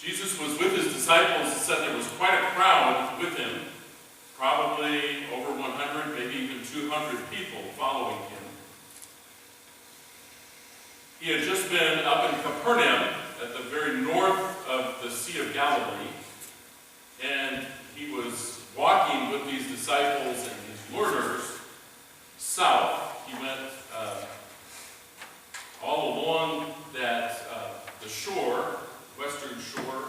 Jesus was with his disciples. It said there was quite a crowd with him, probably over 100, maybe even 200 people following him. He had just been up in Capernaum at the very north of the Sea of Galilee, and he was walking with these disciples and these learners south. He went all along that the shore, western shore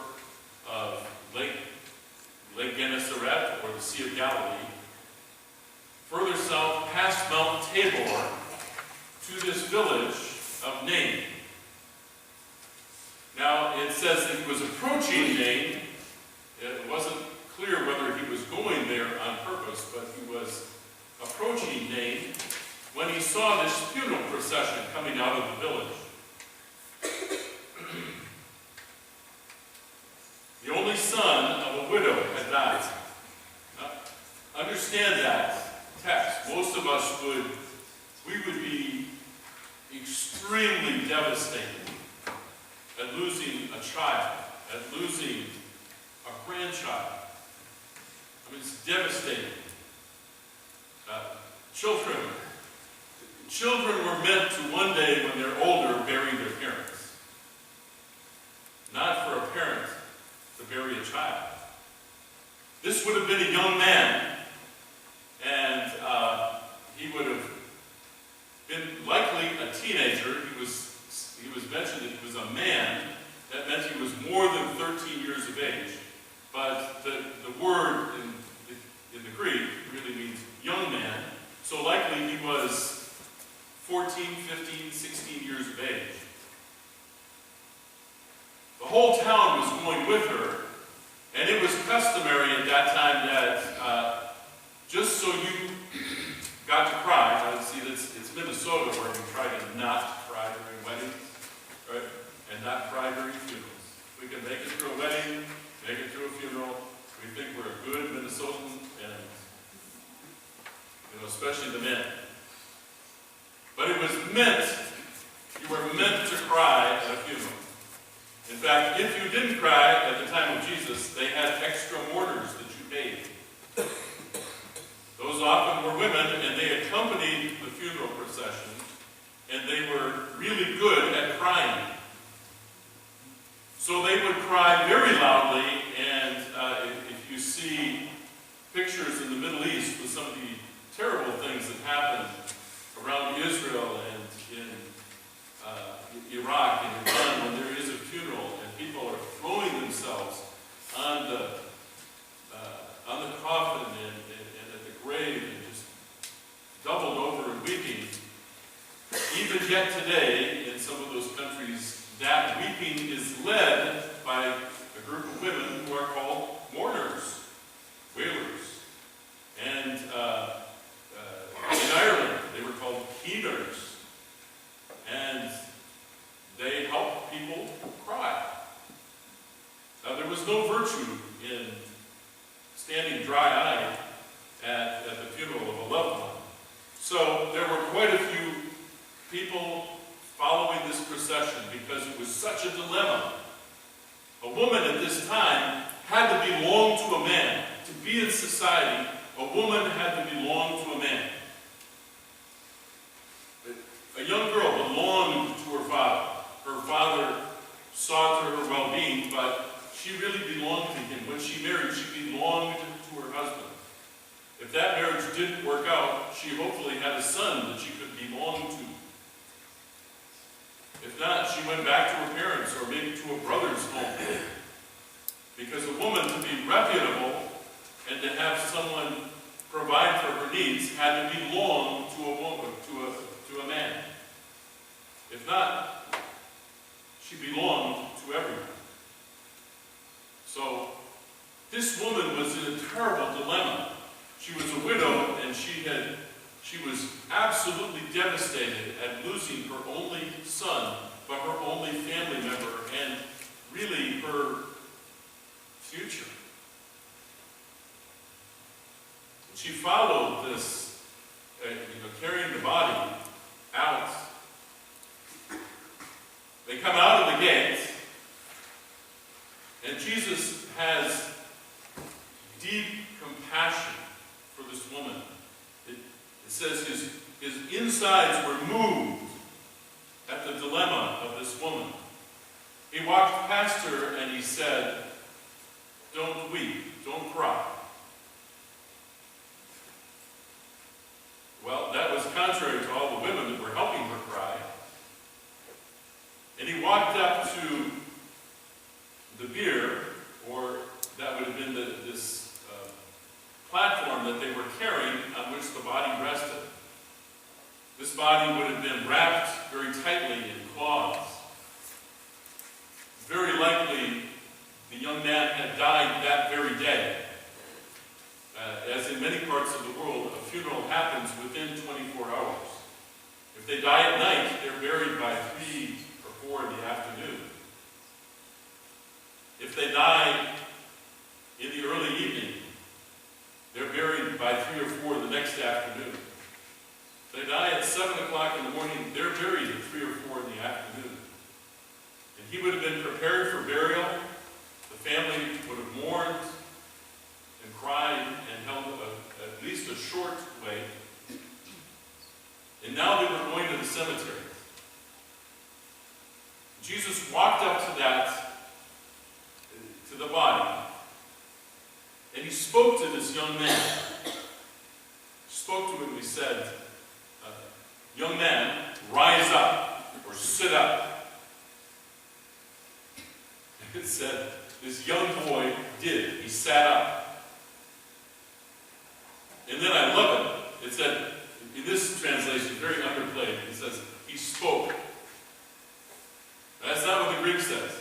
of Lake Gennesaret, or the Sea of Galilee, further south past Mount Tabor to this village of Nain. Now it says that he was approaching Nain. It wasn't clear whether he was going there on purpose, but he was approaching Nain when he saw this funeral procession coming out of the village. The only son of a widow had died. Now, understand that text. Most of us would be extremely devastated at losing a child, at losing a grandchild. I mean, it's devastating. Children were meant to one day, when they're older, bury their parents. Not for a parent to bury a child. This would have been a young man, and he would have been likely a teenager. He was mentioned that he was a man. That meant he was more than 13 years of age. But the word in the Greek really means young man. So likely he was 14, 15, 16 years of age. The whole town was going with her, and it was customary at that time that just so you got to cry. Now, see, it's Minnesota where we try to not cry during weddings, right? And not cry during funerals. We can make it through a wedding, make it through a funeral. We think we're a good Minnesotan, and especially the men. But it was meant, you were meant to cry at a funeral. In fact, if you didn't cry at the time of Jesus, they had extra mourners that you paid. Those often were women, and they accompanied the funeral procession, and they were really good at crying. So they would cry very loudly, and if you see pictures in the Middle East with some of the terrible things that happened around Israel and in Iraq and Iran, when there is a funeral and people are throwing themselves on the coffin and at the grave and just doubled over and weeping. Even yet today, in some of those countries, that weeping is led by a group of women who are called mourners, wailers. And in Ireland, they were called keeners. And they helped people cry. Now, there was no virtue in standing dry-eyed at the funeral of a loved one. So there were quite a few people following this procession because it was such a dilemma. A woman at this time had to belong to a man. To be in society, a woman had to belong to a man. A young girl belonged to her father. Her father saw to her well-being, but she really belonged to him. When she married, she belonged to her husband. If that marriage didn't work out, she hopefully had a son that she could belong to. If not, she went back to her parents or maybe to a brother's home. Because a woman, to be reputable and to have someone provide for her needs, had to belong to a woman, to a man. If not, she belonged to everyone. So, this woman was in a terrible dilemma. She was a widow, and she was absolutely devastated at losing her only son, but her only family member, and really her future. She followed this, carrying the body out. They come out of the gate, and And Jesus has deep compassion for this woman. It says his insides were moved at the dilemma of this woman. He walked past her and he said, "Don't weep, don't cry." Well, that was contrary to all the women that were helping her cry. And he walked up to the bier, or that would have been this platform that they were carrying on which the body rested. This body would have been wrapped very tightly in cloths. Very likely, the young man had died that very day. As in many parts of the world, a funeral happens within 24 hours. If they die at night, they're buried by 3 or 4 in the afternoon. If they die in the early evening, they're buried by 3 or 4 the next afternoon. If they die at 7 o'clock in the morning, they're buried at 3 or 4 in the afternoon. And he would have been prepared for burial. The family would have mourned and cried and held at least a short wait. And now they were going to the cemetery. Jesus walked up to the body, and he spoke to this young man. He spoke to him and he said, "Young man, rise up," or "sit up." It said, this young boy did. He sat up. And then I love it. It said, in this translation, very underplayed, it says, he spoke. That's not what the Greek says.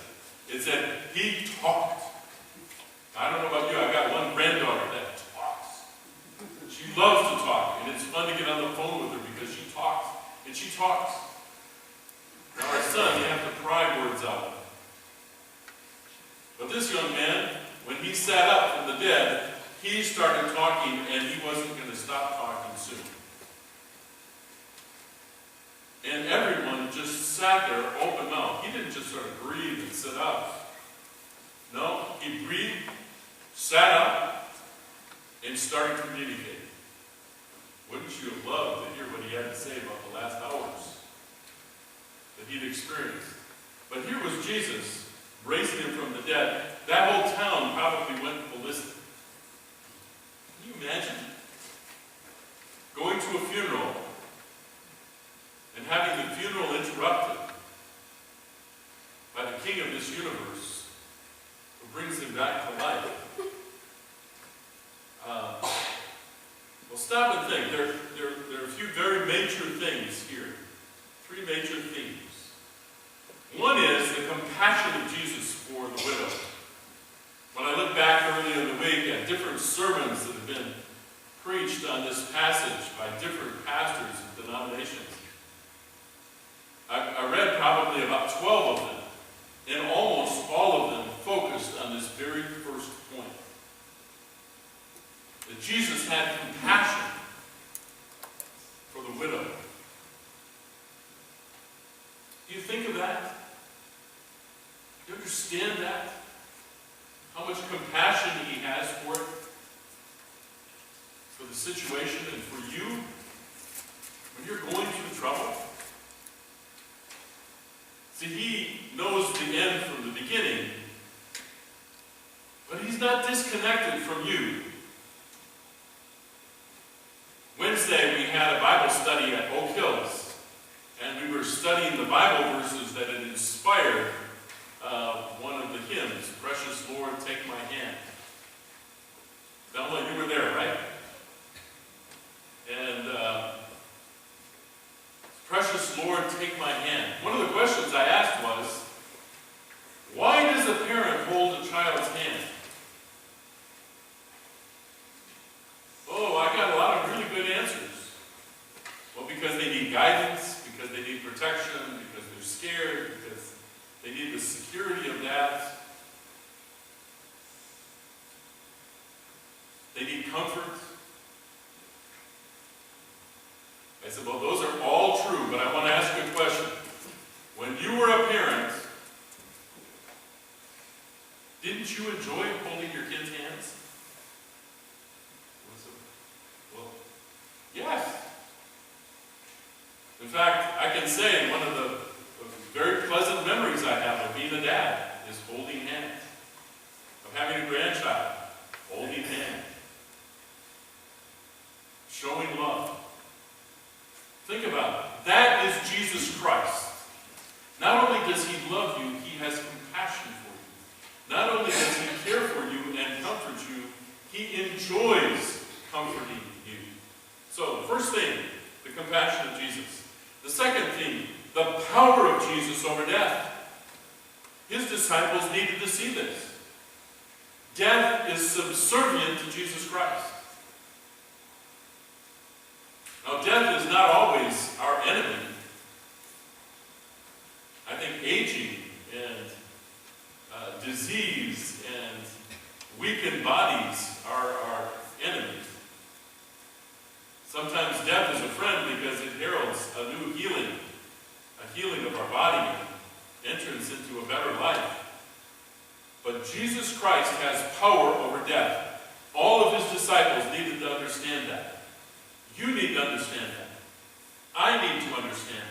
It said, he talked. I don't know about you, I've got one granddaughter that talks. She loves to talk, and it's fun to get on the phone with her because she talks, and she talks. Now our son, you have to pry words out. But this young man, when he sat up from the dead, he started talking, and he wasn't going to stop talking soon. And everyone just sat there open mouthed. He didn't just sort of breathe and sit up. No, he breathed, sat up, and started communicating. Wouldn't you have loved to hear what he had to say about the last hours that he'd experienced? But here was Jesus raising him from the dead. That whole town probably went ballistic. Can you imagine going to a funeral and having the funeral interrupted by the King of this universe who brings him back to life? Well, stop and think. There are a few very major things here. 3 major themes. One is the compassion of Jesus for the widow. When I look back earlier in the week at different sermons that have been preached on this passage by different pastors and denominations, I read probably about 12 of them, and almost all of them focused on this very first point. That Jesus had compassion for the widow. Do you think of that? Do you understand that? How much compassion he has for it? For the situation and for you? When you're going through trouble? See, he knows the end from the beginning, but he's not disconnected from you. Wednesday, we had a Bible study at Oak Hills, and we were studying the Bible verses that had inspired one of the hymns, "Precious Lord, Take My Hand." Thelma, you were there, right? And "Precious Lord, Take My Hand." One of the questions I asked was, why does a parent hold a child's hand? Oh, I got a lot of really good answers. Well, because they need guidance, because they need protection, because they're scared, because they need the security of that. They need comfort. I said, well, those are all true, but I want to ask you a question. When you were a parent, Didn't you enjoy holding your kids' hands? Well, yes. In fact, I can say one of the very pleasant memories I have of being a dad is holding hands. Of having a grandchild, holding hands. Showing love. Think about it. That is Jesus Christ. Not only does he love you, he has compassion for you. Not only does he care for you and comfort you, he enjoys comforting you. So, the first thing, the compassion of Jesus. The second thing, the power of Jesus over death. His disciples needed to see this. Death is subservient to Jesus Christ. Now, death is not always our enemy. I think aging and disease and weakened bodies are our enemies. Sometimes death is a friend because it heralds a new healing, a healing of our body, entrance into a better life. But Jesus Christ has power over death. All of his disciples needed to understand that. You need to understand that. I need to understand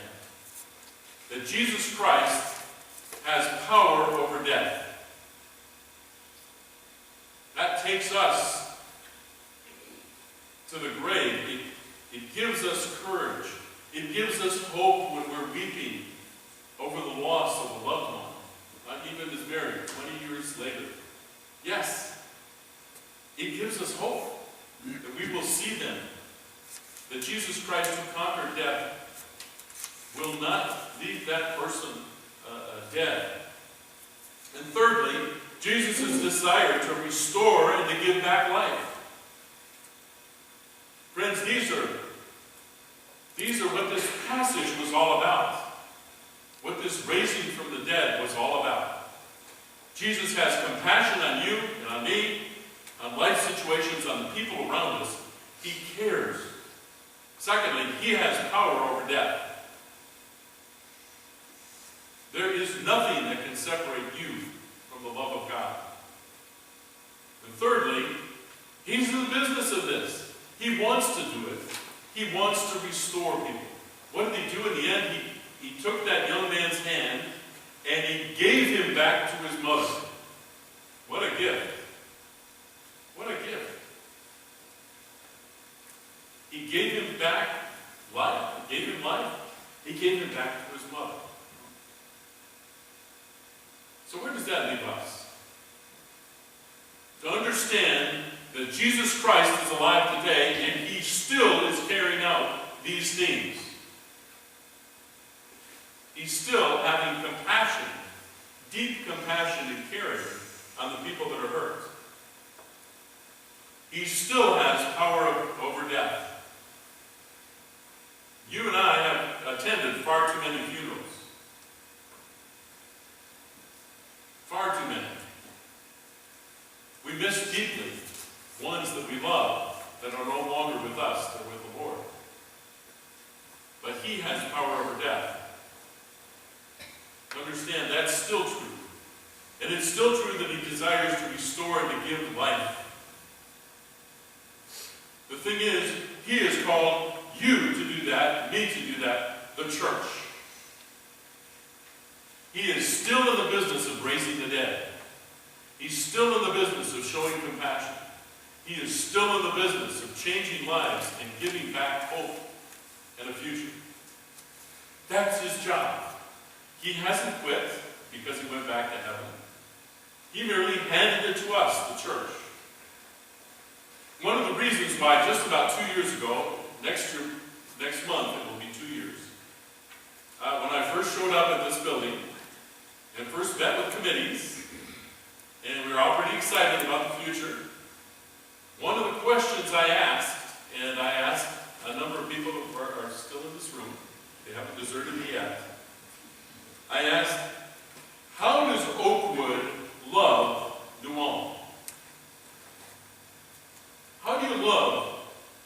that. That Jesus Christ has power over death. That takes us to the grave. It gives us courage. It gives us hope when we're weeping over the loss of a loved one. Not even as married, 20 years later. Yes, it gives us hope that we will see them. That Jesus Christ who conquered death will not leave that person dead. And thirdly, Jesus' desire to restore and to give back life. Friends, these are what this passage was all about. What this raising from the dead was all about. Jesus has compassion on you and on me, on life situations, on the people around us. He cares. Secondly, he has power over death. There is nothing that can separate you from the love of God. And thirdly, he's in the business of this. He wants to do it. He wants to restore people. What did he do in the end? He took that young man's hand and he gave him back to his mother. What a gift. What a gift. He gave him back life. He gave him life. He gave him back to his mother. So where does that leave us? To understand that Jesus Christ is alive today and he still is carrying out these things. He's still having compassion, deep compassion and caring on the people that are hurt. He still has power over death. You and I have attended far too many funerals. Far too many. We miss deeply ones that we love that are no longer with us, they're with the Lord. But he has power over death. Understand, that's still true. And it's still true that he desires to restore and to give life. The thing is, he has called you to do that, me to do that, the church. He is still in the business of raising the dead. He's still in the business of showing compassion. He is still in the business of changing lives and giving back hope and a future. That's his job. He hasn't quit because he went back to heaven. He merely handed it to us, the church. One of the reasons why just about 2 years ago, next month it will be 2 years, when I first showed up at this building and first met with committees, and we were all pretty excited about the future, one of the questions I asked, and I asked a number of people who are still in this room, they haven't deserted me yet, I asked, how does Oakwood love New Ulm? How do you love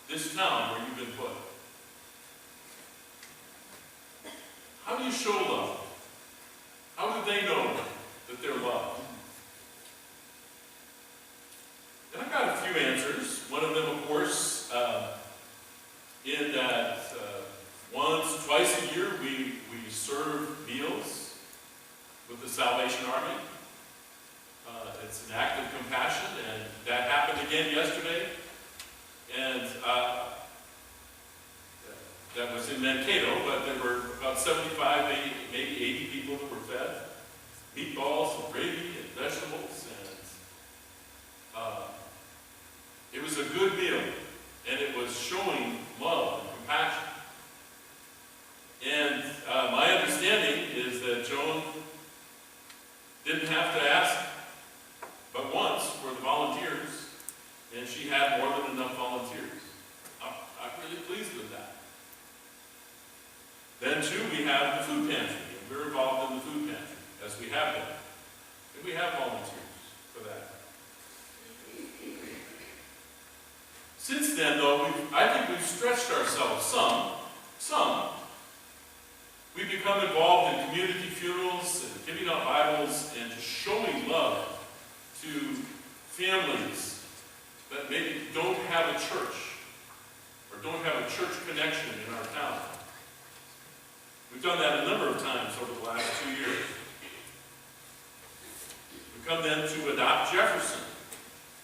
this town where you've been put? How do you show love? How do they know that they're loved? it's an act of compassion, and that happened again yesterday. And that was in Mankato, but there were about 75, maybe 80 people that were fed meatballs and gravy and vegetables, and it was a good meal, and it was showing love and compassion. And my understanding is that Joan didn't have to ask but once for the volunteers, and she had more than enough volunteers. I'm really pleased with that. Then too, we have the food pantry, and we're involved in the food pantry, as we have been. And we have volunteers for that. Since then, though, I think we've stretched ourselves some. We've become involved in community funerals and giving out Bibles and just showing love to families that maybe don't have a church or don't have a church connection in our town. We've done that a number of times over the last 2 years. We've come then to adopt Jefferson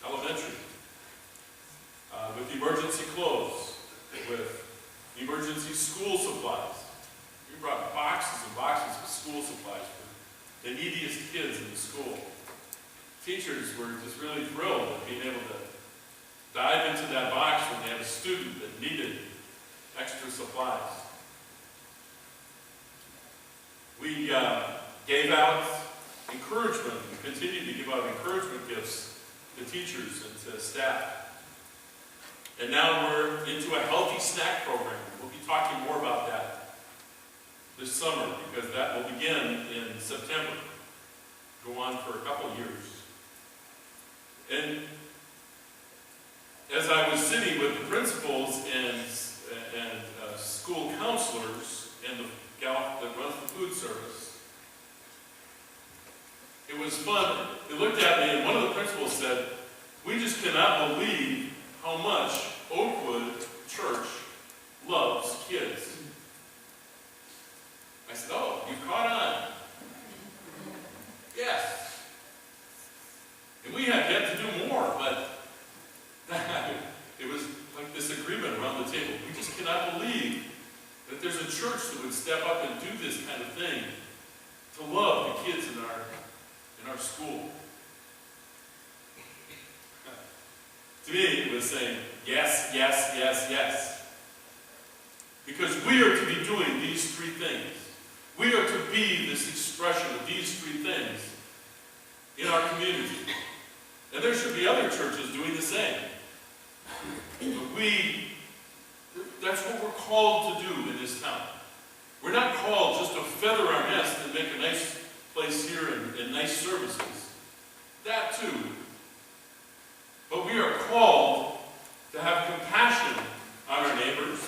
Elementary with emergency clothes, with emergency school supplies. We brought boxes and boxes of school supplies for the neediest kids in the school. Teachers were just really thrilled at being able to dive into that box when they had a student that needed extra supplies. We gave out encouragement, we continue to give out encouragement gifts to teachers and to staff. And now we're into a healthy snack program. We'll be talking more about that this summer, because that will begin in September, go on for a couple of years. And as I was sitting with the principals and school counselors and the gal that runs the food service, it was fun. They looked at me, and one of the principals said, "We just cannot believe how much Oakwood Church loves kids." I said, "Oh, you've caught on." Yes. And we have yet to do more, but it was like this agreement around the table. We just cannot believe that there's a church that would step up and do this kind of thing to love the kids in our school. To me, it was saying, yes, yes, yes, yes. Because we are to be doing these three things. We are to be this expression of these three things in our community. And there should be other churches doing the same. But that's what we're called to do in this town. We're not called just to feather our nest and make a nice place here and nice services. That too. But we are called to have compassion on our neighbors,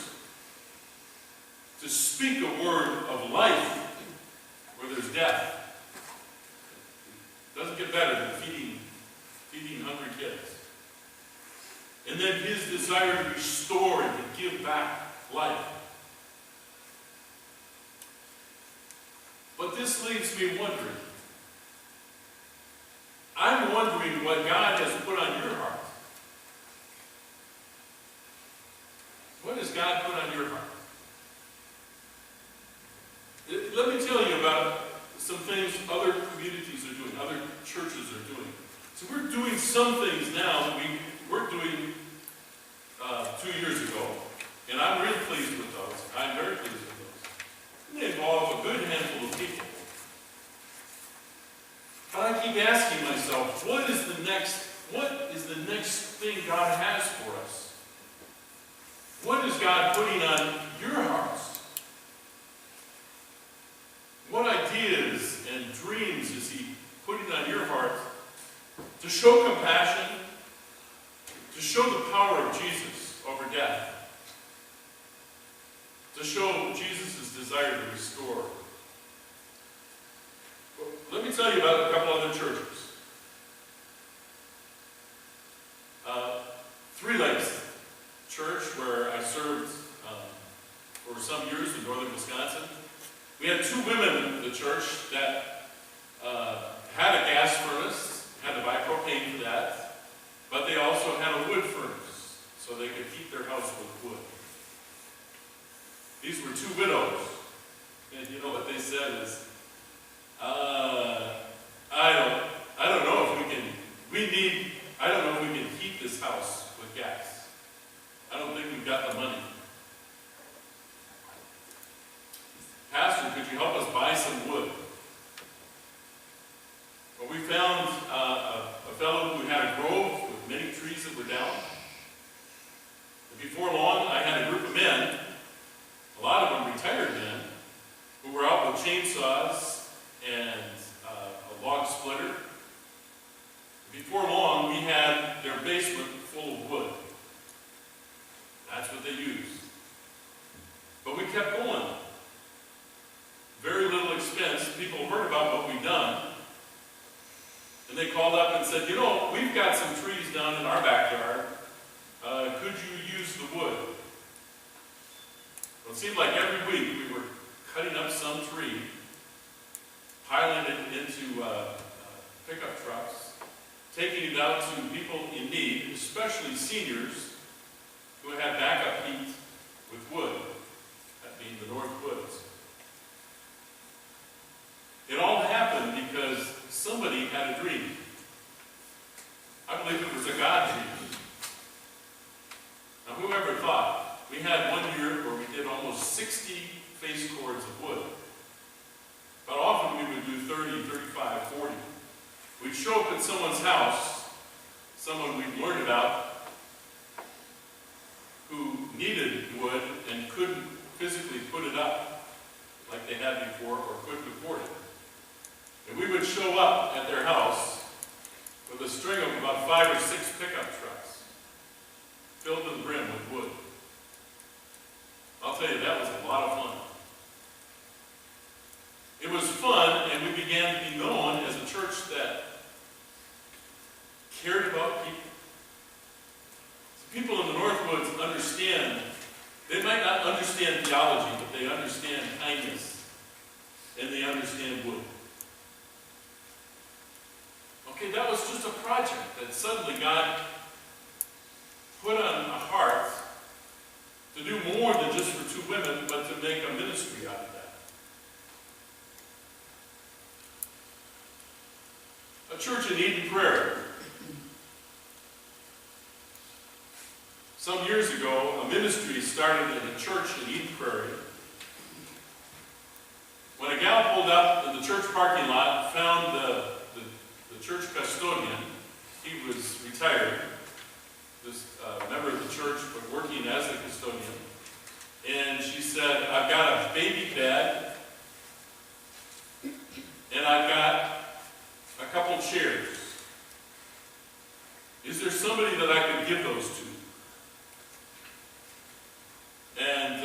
to speak a word of life where there's death. It doesn't get better than feeding hungry kids. And then his desire to restore and to give back life. But this leaves me wondering. I'm wondering what God has put on your heart. What has God put on your heart? Let me tell you about some things other communities are doing, other churches are doing. So we're doing some things now that we weren't doing 2 years ago, and I'm really pleased with those. I'm very pleased with those. And they involve a good handful of people. But I keep asking myself, what is the next thing God has for us? What is God putting on your hearts? What ideas and dreams is He putting on your heart to show compassion, to show the power of Jesus over death, to show Jesus' desire to restore? Let me tell you about a couple other churches. Three Lakes Church, where I served for some years in northern Wisconsin. We had two women in the church that had a gas furnace, had to buy propane I don't know if we can heat this house with gas. I don't think we've got the money. Pastor, could you help us buy some wood? Well, we found a fellow who had a grove with many trees that were down. And before long, I had a group of men, a lot of them retired men, who were out with chainsaws and a log splitter. Before long, we had their basement full of wood. That's what they used. But we kept going. Very little expense. People heard about what we'd done. And they called up and said, you know, we've got some trees down in our backyard. Could you use the wood? Well, it seemed like every week we were cutting up some tree, piling it into pickup trucks, taking it out to people in need, especially seniors who had backup heat with wood, that being the North Woods. It all happened because somebody had a dream. I believe it was a God dream. Now, whoever thought? We had one year where we did almost 60 face cords of wood. But often we would do 30, 35, 40. We'd show up at someone's house, someone we'd learned about, who needed wood and couldn't physically put it up like they had before or couldn't afford it. And we would show up at their house with a string of about 5 or 6 pickup trucks filled to the brim with wood. I'll tell you, that was a lot of fun. It was fun, and we began to be known as a church that cared about people. So people in the Northwoods understand, they might not understand theology, but they understand kindness, and they understand wood. Okay, that was just a project that suddenly God put on a heart to do more than just for 2 women, but to make a ministry out of that. A church in Eden Prairie. Some years ago, a ministry started in a church in Eden Prairie. When a gal pulled up in the church parking lot, found the church custodian. He was retired, this member of the church, but working as the custodian. And she said, I've got a baby bed, and I've got a couple chairs. Is there somebody that I could give those to? And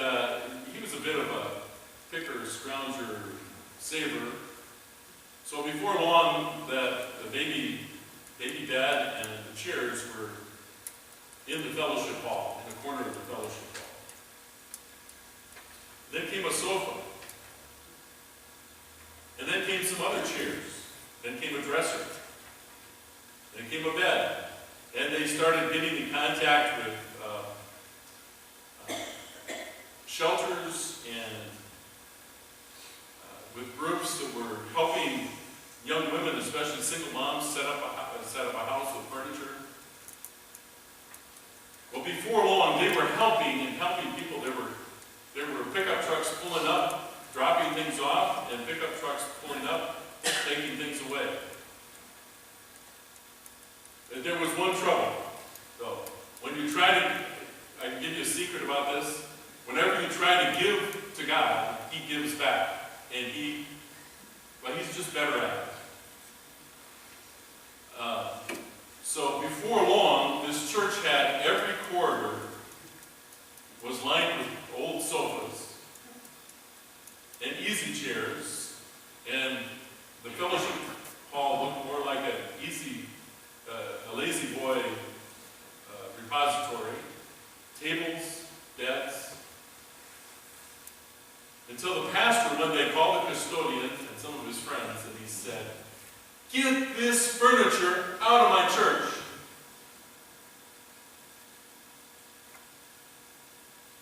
he was a bit of a picker, scrounger, saver. So before long, the baby bed and the chairs were in the fellowship hall, in the corner of the fellowship hall. Then came a sofa. And then came some other chairs. Then came a dresser. Then came a bed. And they started getting in contact with shelters and with groups that were helping young women, especially single moms, set up a house with furniture. Well, before long, they were helping people. There were pickup trucks pulling up, dropping things off, and pickup trucks pulling up, taking things away. There was one trouble, though. When you try to, I can give you a secret about this. Whenever you try to give to God, He gives back. And He's just better at it. So before long, this church had every corridor was lined with old sofas and easy chairs, and the fellowship hall looked more like a lazy boy repository. Tables, beds. Until the pastor one day called the custodian and some of his friends, and he said, "Get this furniture out of my church."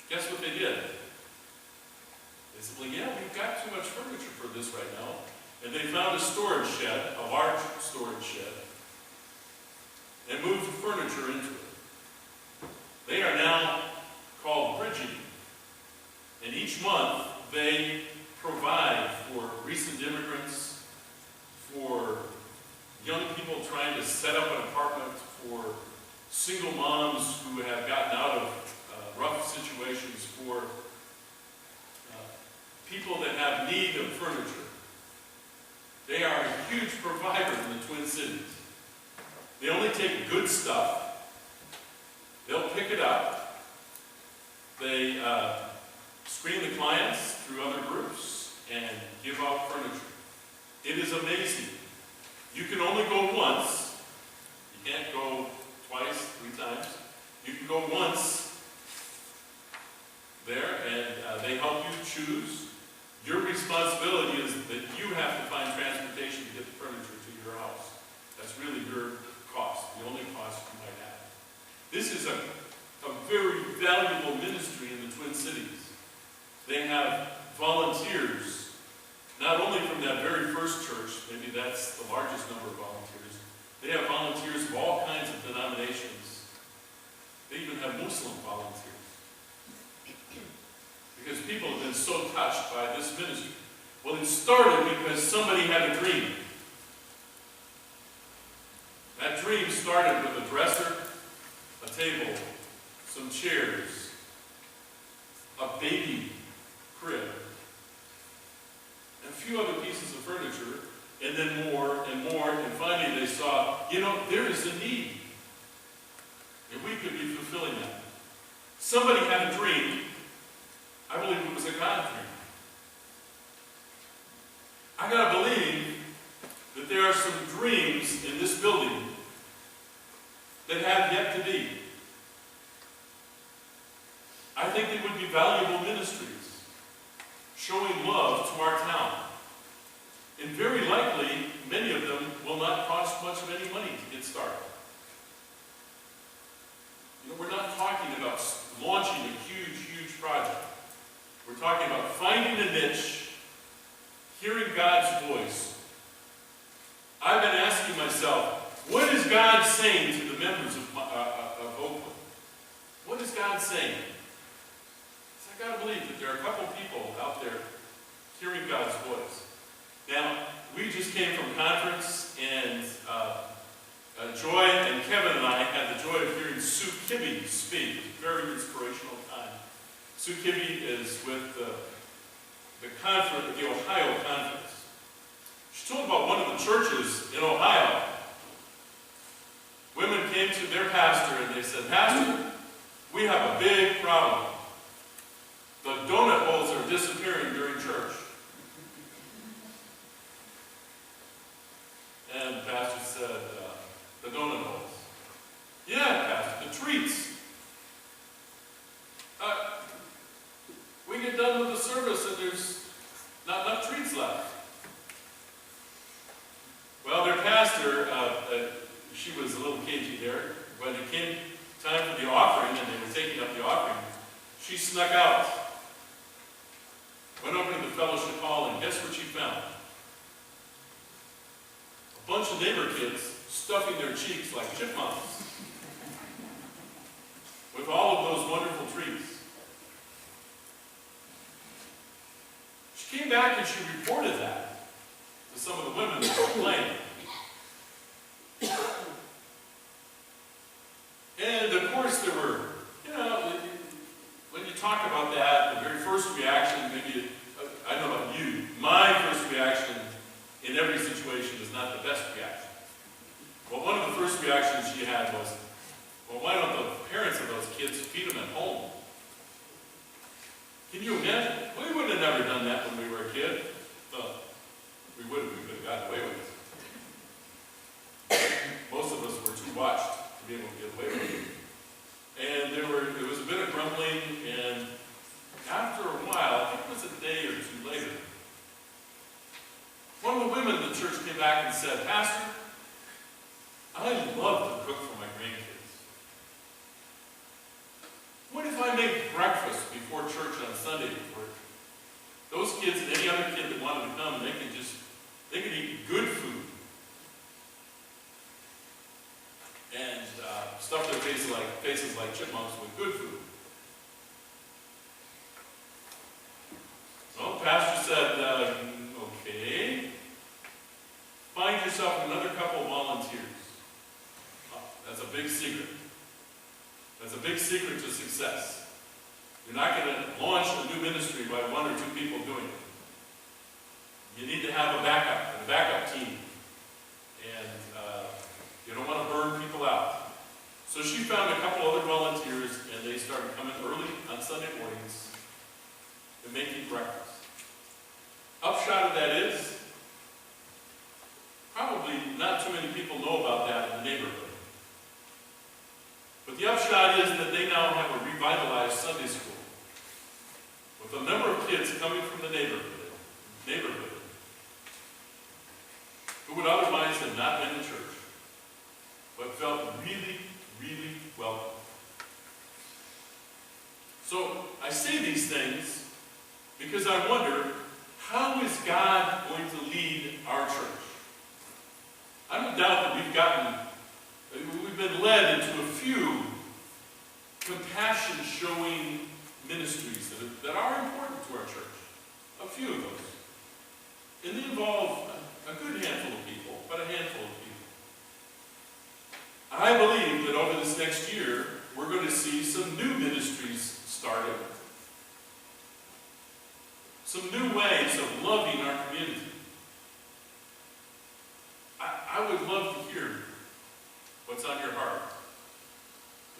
Guess what they did? They said, "Well, yeah, we've got too much furniture for this right now." And they found a storage shed, a large storage shed. and moved furniture into it. They are now called Bridging. And each month they provide for recent immigrants, for young people trying to set up an apartment, for single moms who have gotten out of rough situations, for people that have need of furniture. They are a huge provider in the Twin Cities. They only take good stuff. They'll pick it up. They screen the clients through other groups and give out furniture. It is amazing. You can only go once. You can't go twice, 3 times. You can go once there, and they help you choose. Your responsibility is that you have to find transportation to get the furniture to your house. That's really your cost, the only cost you might have. This is a very valuable ministry in the Twin Cities. They have volunteers, not only from that very first church, maybe that's the largest number of volunteers. They have volunteers of all kinds of denominations. They even have Muslim volunteers. Because people have been so touched by this ministry. Well, it started because somebody had a dream. That dream started with a dresser, a table, some chairs, a baby crib, and a few other pieces of furniture, and then more and more, and finally they saw, there is a need. And we could be fulfilling that. Somebody had a dream. I believe it was a God dream. I gotta believe that there are some dreams in this building that have yet to be. I think they would be valuable ministries, showing love to our town. And very likely, many of them will not cost much of any money to get started. We're not talking about launching a huge, huge project. We're talking about finding a niche, hearing God's voice. I've been asking myself, what is God saying to the members of Oakwood? What is God saying? I got to believe that there are a couple people out there hearing God's voice. Now, we just came from conference, and Joy and Kevin and I had the joy of hearing Sue Kibbe speak. It was a very inspirational time. Sue Kibbe is with the conference, the Ohio conference. She told about one of the churches in Ohio. Women came to their pastor and they said, "Pastor, we have a big problem. The donut holes are disappearing during church." And the pastor said, "The donut holes." "Yeah, Pastor, the treats. We get done with the service and there's not enough treats left." Well, their pastor, she was a little cagey there. When it came time for the offering and they were taking up the offering, she snuck out. Went over to the fellowship hall, and guess what she found? A bunch of neighbor kids stuffing their cheeks like chipmunks with all of those wonderful treats. She came back and she reported that to some of the women that were playing. And of course there were, when you talk about that, the very first reaction, maybe, I don't know about you, my first reaction in every situation is not the best reaction. Well, one of the first reactions she had was, well, why don't the parents of those kids feed them at home? Can you imagine? We would have never done that when we were a kid. Well, we could have gotten away with it. Most of us were too watched to be able to get away with it. And there was a bit of grumbling, and after a while, I think it was a day or two later, one of the women in the church came back and said, "Pastor, I love to cook for my grandkids. What if I make breakfast before church on Sunday before those kids and any other kid that wanted to come, they could eat good food?" and stuff their faces like chipmunks with good food. Well, the pastor said, okay, find yourself another couple of volunteers. Oh, that's a big secret. That's a big secret to success. You're not going to launch a new ministry by one or two people doing it. You need to have a backup team. And you don't want to burn people out. So she found a couple other volunteers, and they started coming early on Sunday mornings and making breakfast. Upshot of that is, probably not too many people know about that in the neighborhood. But the upshot is that they now have a revitalized Sunday school with a number of kids coming from the neighborhood who would otherwise have not been in church, but felt really, really welcome. So I say these things because I wonder, how is God going to lead our church? I don't doubt that we've been led into a few compassion-showing ministries that are important to our church. A few of those. And they involve a good handful of people, but a handful of people. I believe that over this next year, we're going to see some new ministries started. Some new ways of loving our community. I would love to hear what's on your heart.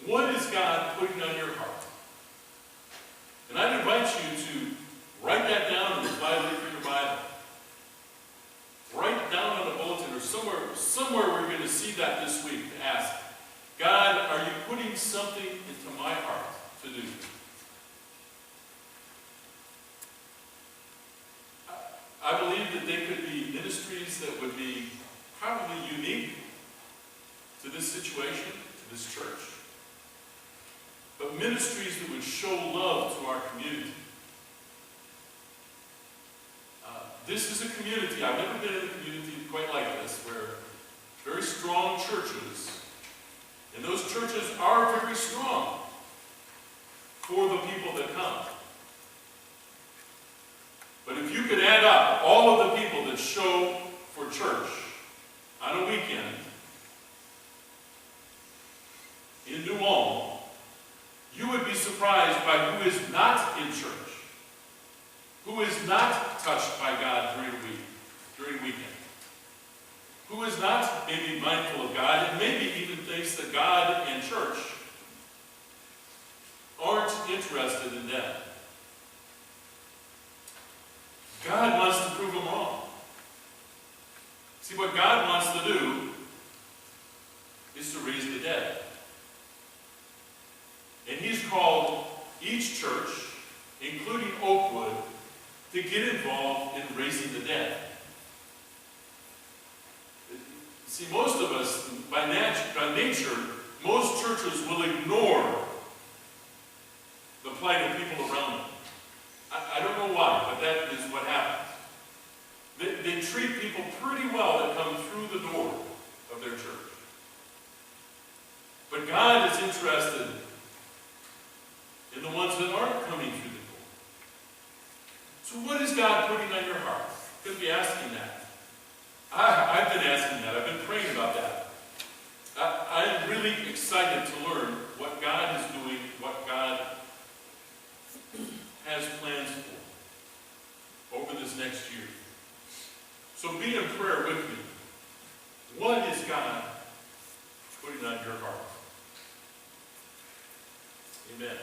What is God putting on your heart? And I'd invite you to write that down in the Bible for your Bible. Write down on a bulletin or somewhere we're going to see that this week to ask, God, are you putting something into my heart to do? I believe that they could be ministries that would be probably unique to this situation, to this church. But ministries that would show love to our community. This is a community, I've never been in a community quite like this, where very strong churches, and those churches are very strong for the people that come. But if you could add up all of the people that show for church on a weekend in New Ulm, you would be surprised by who is not in church, who is not touched by God during the weekend, who is not maybe mindful of God and maybe even thinks that God and church aren't interested in them. God wants to prove them wrong. See, what God wants to do is to raise the dead. And He's called each church, including Oakwood, to get involved in raising the dead. See, most of us, by nature, most churches will ignore the plight of people around them. I don't know why, but that is what happens. They treat people pretty well that come through the door of their church. But God is interested in the ones that aren't coming through the door. So what is God putting on your heart? You could be asking that. I've been asking that. I've been praying about that. I'm really excited to learn what God is doing, what God has plans for over this next year. So be in prayer with me. What is God putting on your heart? Amen.